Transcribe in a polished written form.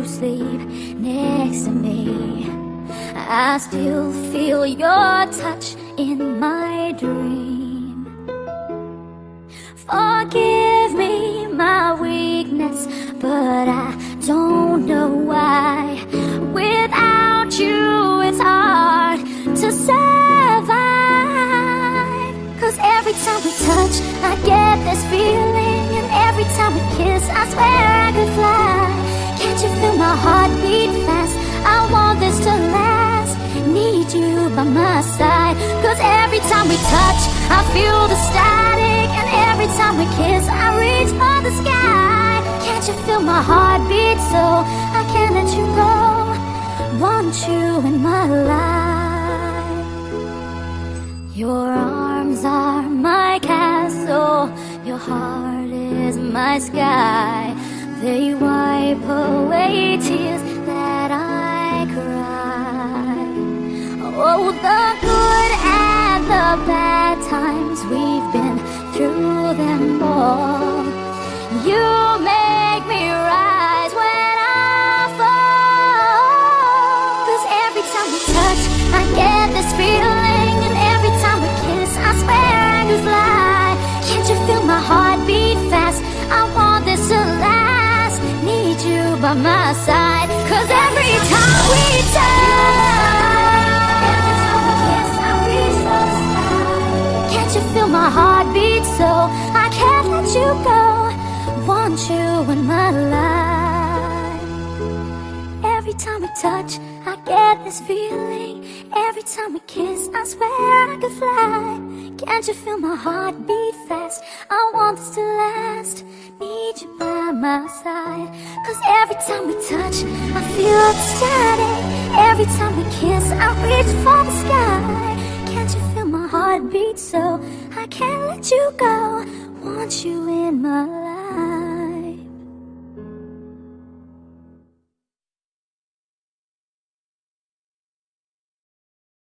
sleep next to me. I still feel your touch in my dream. Forgive me my weakness, but I don't know why. Without you it's hard to survive. 'Cause every time we touch I get this feeling, and every time we kiss I swear I could fly. Can't you feel my heart beat fast? I want this to last. Need you by my side. 'Cause every time we touch I feel the static, and every time we kiss I reach for the sky. Can't you feel my heart beat so I can't let you go? Want you in my life. Your arms are my castle, your heart is my sky. They wipe away tears that I cry. Oh, the good and the bad times, we've been through them all. You make me rise when I fall. 'Cause every time we touch I get this feeling, and every time we kiss I swear I could fly. Can't you feel my heart beat fast? I want this to last. Need you by my side. 'Cause every time we touch, every time we kiss I reach for the sky. Can't you feel my heart beat so I can't let you go? Want you in my life. Every time we touch I get this feeling. Every time we kiss I swear I could fly. Can't you feel my heart beat fast? I want this to last. Need you by my side. 'Cause every time we touch I feel the static. Every time we kiss I reach for the sky. Can't you feel my heart beat so I can't let you go? Want you in my life.